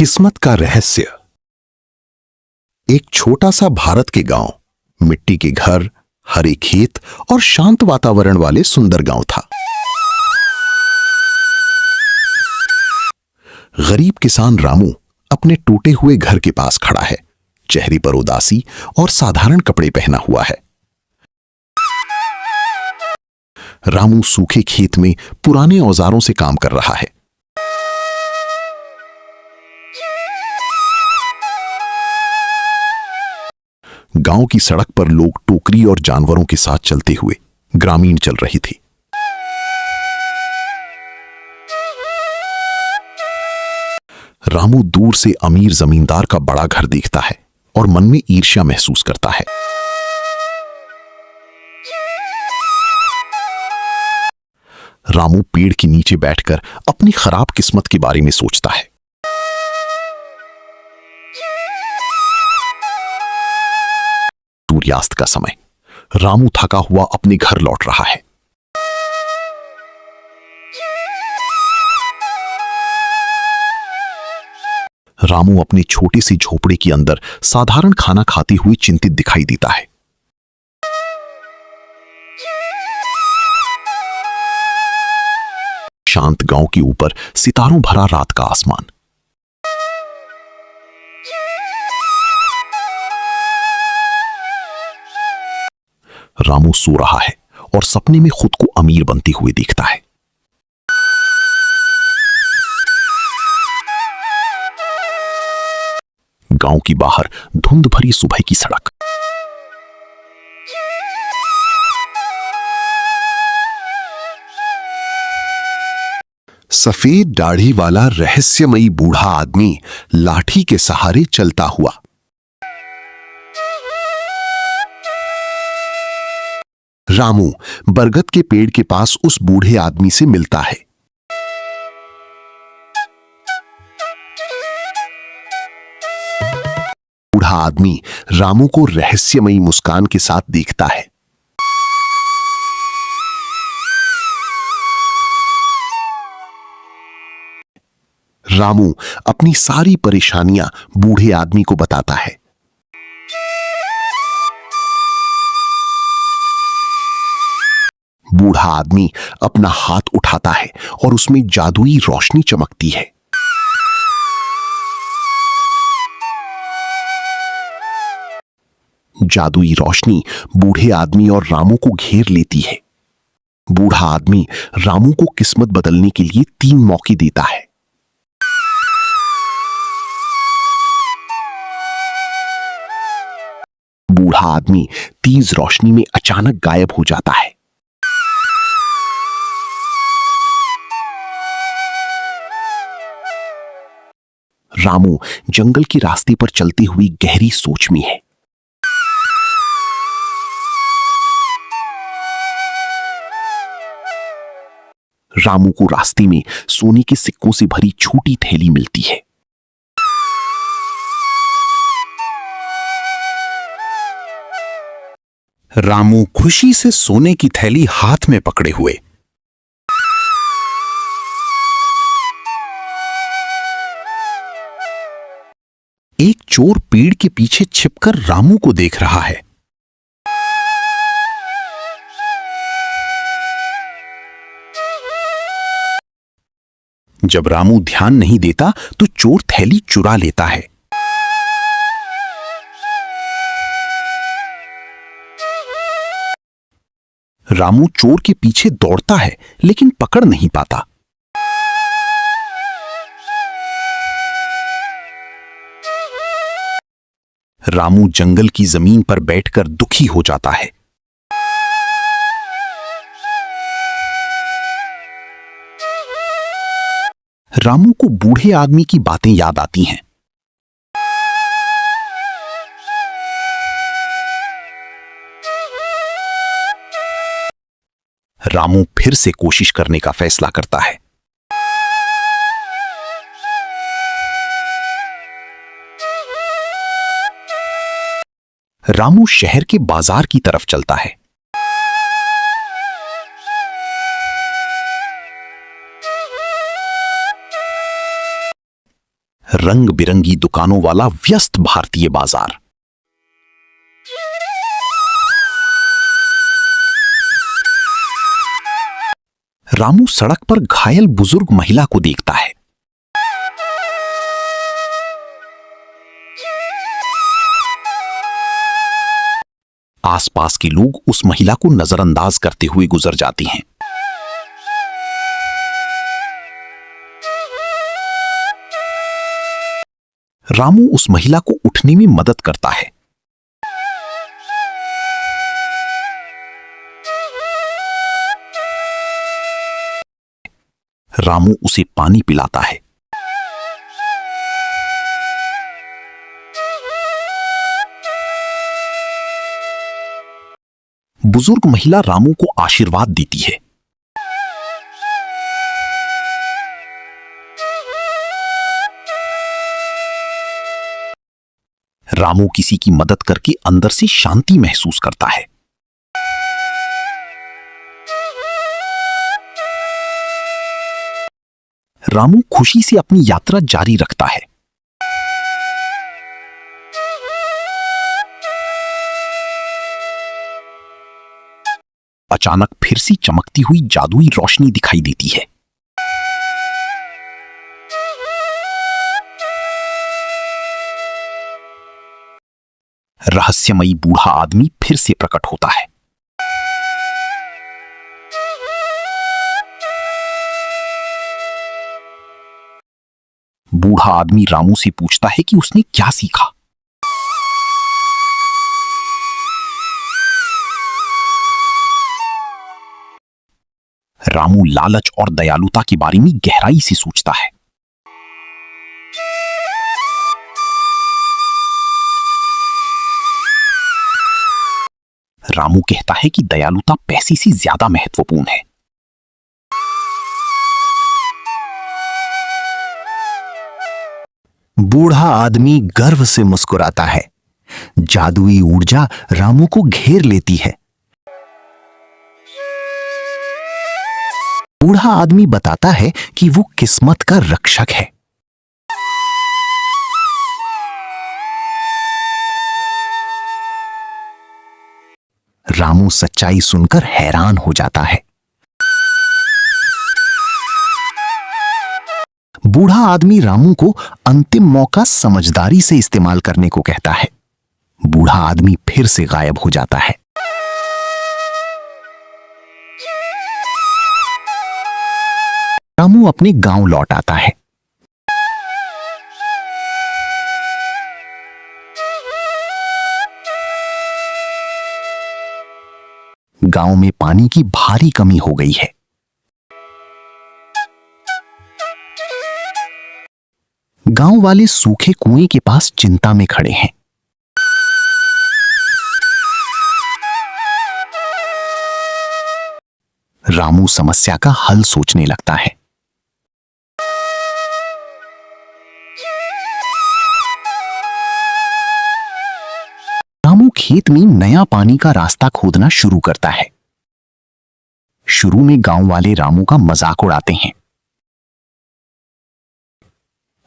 किस्मत का रहस्य। एक छोटा सा भारत के गांव, मिट्टी के घर, हरे खेत और शांत वातावरण वाले सुंदर गांव था। गरीब किसान रामू अपने टूटे हुए घर के पास खड़ा है। चेहरे पर उदासी और साधारण कपड़े पहना हुआ है। रामू सूखे खेत में पुराने औजारों से काम कर रहा है। गांव की सड़क पर लोग टोकरी और जानवरों के साथ चलते हुए ग्रामीण चल रही थी। रामू दूर से अमीर जमींदार का बड़ा घर देखता है और मन में ईर्ष्या महसूस करता है। रामू पेड़ के नीचे बैठकर अपनी खराब किस्मत के बारे में सोचता है। सूर्यास्त का समय, रामू थका हुआ अपने घर लौट रहा है। रामू अपने छोटे से झोपड़े के अंदर साधारण खाना खाते हुए चिंतित दिखाई देता है। शांत गांव के ऊपर सितारों भरा रात का आसमान। रामू सो रहा है और सपने में खुद को अमीर बनते हुए देखता है। गांव की बाहर धुंध भरी सुबह की सड़क। सफेद दाढ़ी वाला रहस्यमयी बूढ़ा आदमी लाठी के सहारे चलता हुआ। रामू बरगद के पेड़ के पास उस बूढ़े आदमी से मिलता है। बूढ़ा आदमी रामू को रहस्यमयी मुस्कान के साथ देखता है। रामू अपनी सारी परेशानियां बूढ़े आदमी को बताता है। बूढ़ा आदमी अपना हाथ उठाता है और उसमें जादुई रोशनी चमकती है। जादुई रोशनी बूढ़े आदमी और रामू को घेर लेती है। बूढ़ा आदमी रामू को किस्मत बदलने के लिए 3 मौके देता है। बूढ़ा आदमी तेज रोशनी में अचानक गायब हो जाता है। रामू जंगल के रास्ते पर चलते हुए गहरी सोच में है। रामू को रास्ते में सोने के सिक्कों से भरी छोटी थैली मिलती है। रामू खुशी से सोने की थैली हाथ में पकड़े हुए एक चोर पेड़ के पीछे छिपकर रामू को देख रहा है। जब रामू ध्यान नहीं देता तो चोर थैली चुरा लेता है। रामू चोर के पीछे दौड़ता है लेकिन पकड़ नहीं पाता। रामू जंगल की जमीन पर बैठकर दुखी हो जाता है। रामू को बूढ़े आदमी की बातें याद आती हैं। रामू फिर से कोशिश करने का फैसला करता है। रामू शहर के बाजार की तरफ चलता है। रंग बिरंगी दुकानों वाला व्यस्त भारतीय बाजार। रामू सड़क पर घायल बुजुर्ग महिला को देखता है। आसपास के लोग उस महिला को नजरअंदाज करते हुए गुजर जाते हैं। रामू उस महिला को उठने में मदद करता है। रामू उसे पानी पिलाता है। बुजुर्ग महिला रामू को आशीर्वाद देती है। रामू किसी की मदद करके अंदर से शांति महसूस करता है। रामू खुशी से अपनी यात्रा जारी रखता है। अचानक फिर से चमकती हुई जादुई रोशनी दिखाई देती है। रहस्यमयी बूढ़ा आदमी फिर से प्रकट होता है। बूढ़ा आदमी रामू से पूछता है कि उसने क्या सीखा। रामू लालच और दयालुता के बारे में गहराई से सोचता है। रामू कहता है कि दयालुता पैसे से ज्यादा महत्वपूर्ण है। बूढ़ा आदमी गर्व से मुस्कुराता है। जादुई ऊर्जा रामू को घेर लेती है। बूढ़ा आदमी बताता है कि वो किस्मत का रक्षक है। रामू सच्चाई सुनकर हैरान हो जाता है। बूढ़ा आदमी रामू को अंतिम मौका समझदारी से इस्तेमाल करने को कहता है। बूढ़ा आदमी फिर से गायब हो जाता है। रामू अपने गांव लौट आता है। गांव में पानी की भारी कमी हो गई है। गांव वाले सूखे कुएं के पास चिंता में खड़े हैं। रामू समस्या का हल सोचने लगता है। रामू खेत में नया पानी का रास्ता खोदना शुरू करता है। शुरू में गांव वाले रामू का मजाक उड़ाते हैं।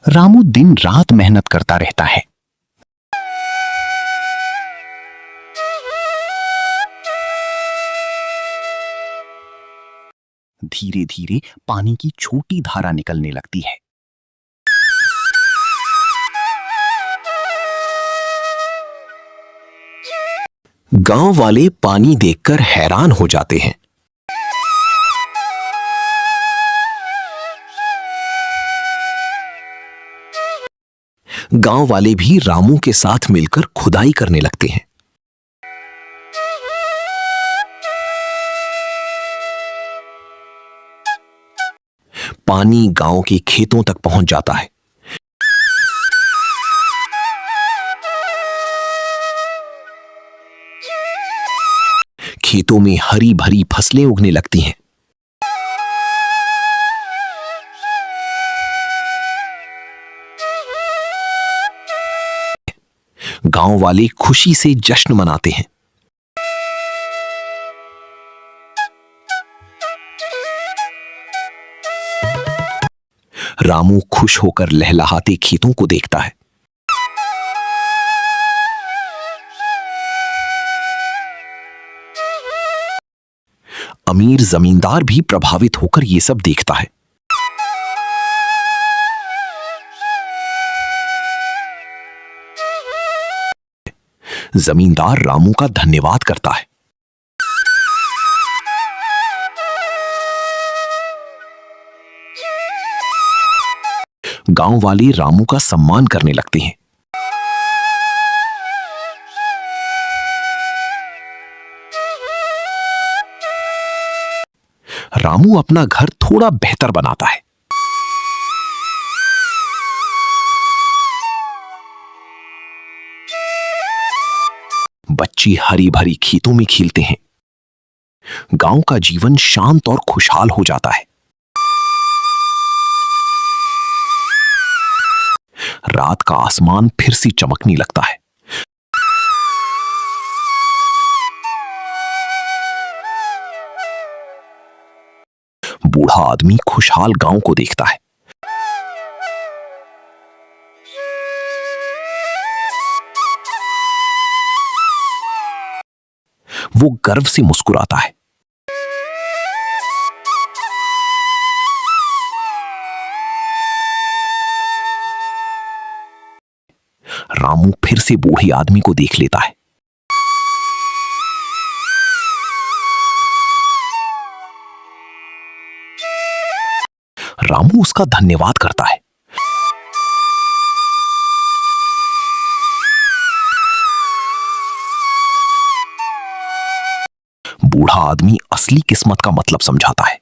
रामू दिन रात मेहनत करता रहता है। धीरे धीरे पानी की छोटी धारा निकलने लगती है। गांव वाले पानी देखकर हैरान हो जाते हैं। गांव वाले भी रामू के साथ मिलकर खुदाई करने लगते हैं। पानी गांव के खेतों तक पहुंच जाता है। खेतों में हरी भरी फसलें उगने लगती हैं। गांव वाले खुशी से जश्न मनाते हैं। रामू खुश होकर लहलहाते खेतों को देखता है। अमीर जमींदार भी प्रभावित होकर यह सब देखता है। जमींदार रामू का धन्यवाद करता है। गांव वाले रामू का सम्मान करने लगते हैं। रामू अपना घर थोड़ा बेहतर बनाता है। बच्चे हरी भरी खेतों में खेलते हैं। गांव का जीवन शांत और खुशहाल हो जाता है। रात का आसमान फिर से चमकने लगता है। बूढ़ा आदमी खुशहाल गांव को देखता है। वो गर्व से मुस्कुराता है। रामू फिर से बूढ़े आदमी को देख लेता है। रामू उसका धन्यवाद करता है। बूढ़ा आदमी असली किस्मत का मतलब समझाता है।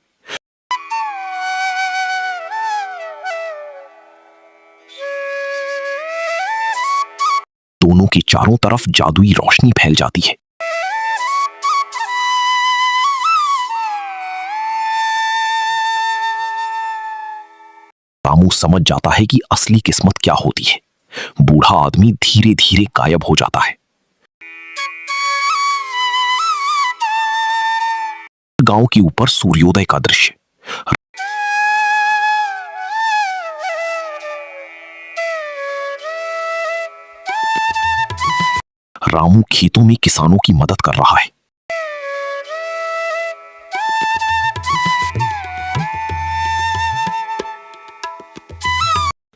दोनों के चारों तरफ जादुई रोशनी फैल जाती है। रामू समझ जाता है कि असली किस्मत क्या होती है। बूढ़ा आदमी धीरे धीरे गायब हो जाता है। गांव के ऊपर सूर्योदय का दृश्य। रामू खेतों में किसानों की मदद कर रहा है।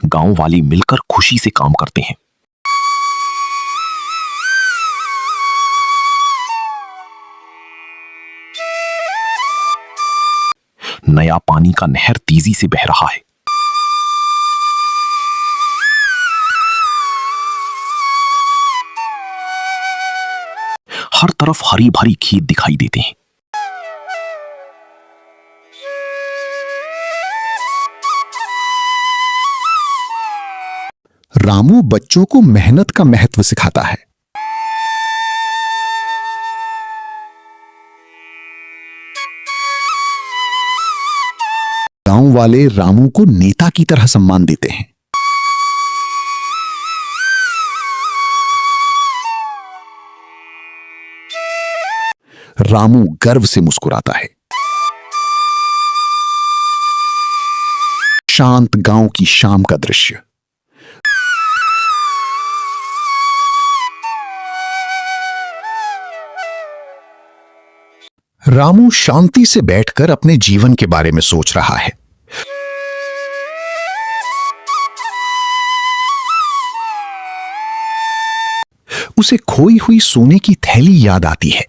गांव वाले मिलकर खुशी से काम करते हैं। नया पानी का नहर तेजी से बह रहा है। हर तरफ हरी भरी खेत दिखाई देते हैं। रामू बच्चों को मेहनत का महत्व सिखाता है। गांव वाले रामू को नेता की तरह सम्मान देते हैं। रामू गर्व से मुस्कुराता है। शांत गांव की शाम का दृश्य। रामू शांति से बैठकर अपने जीवन के बारे में सोच रहा है। उसे खोई हुई सोने की थैली याद आती है।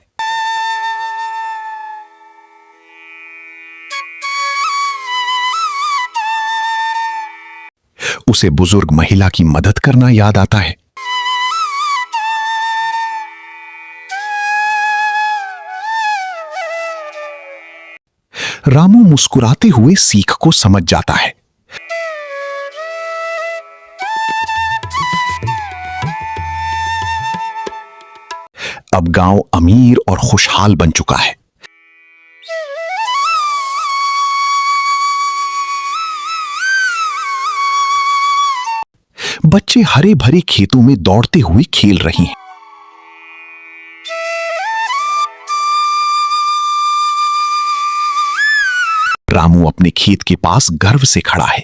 उसे बुजुर्ग महिला की मदद करना याद आता है। रामू मुस्कुराते हुए सीख को समझ जाता है। अब गांव अमीर और खुशहाल बन चुका है। बच्चे हरे भरे खेतों में दौड़ते हुए खेल रही हैं। रामू अपने खेत के पास गर्व से खड़ा है।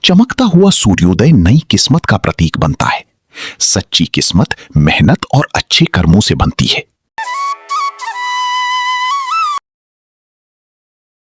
चमकता हुआ सूर्योदय नई किस्मत का प्रतीक बनता है। सच्ची किस्मत मेहनत और अच्छे कर्मों से बनती है।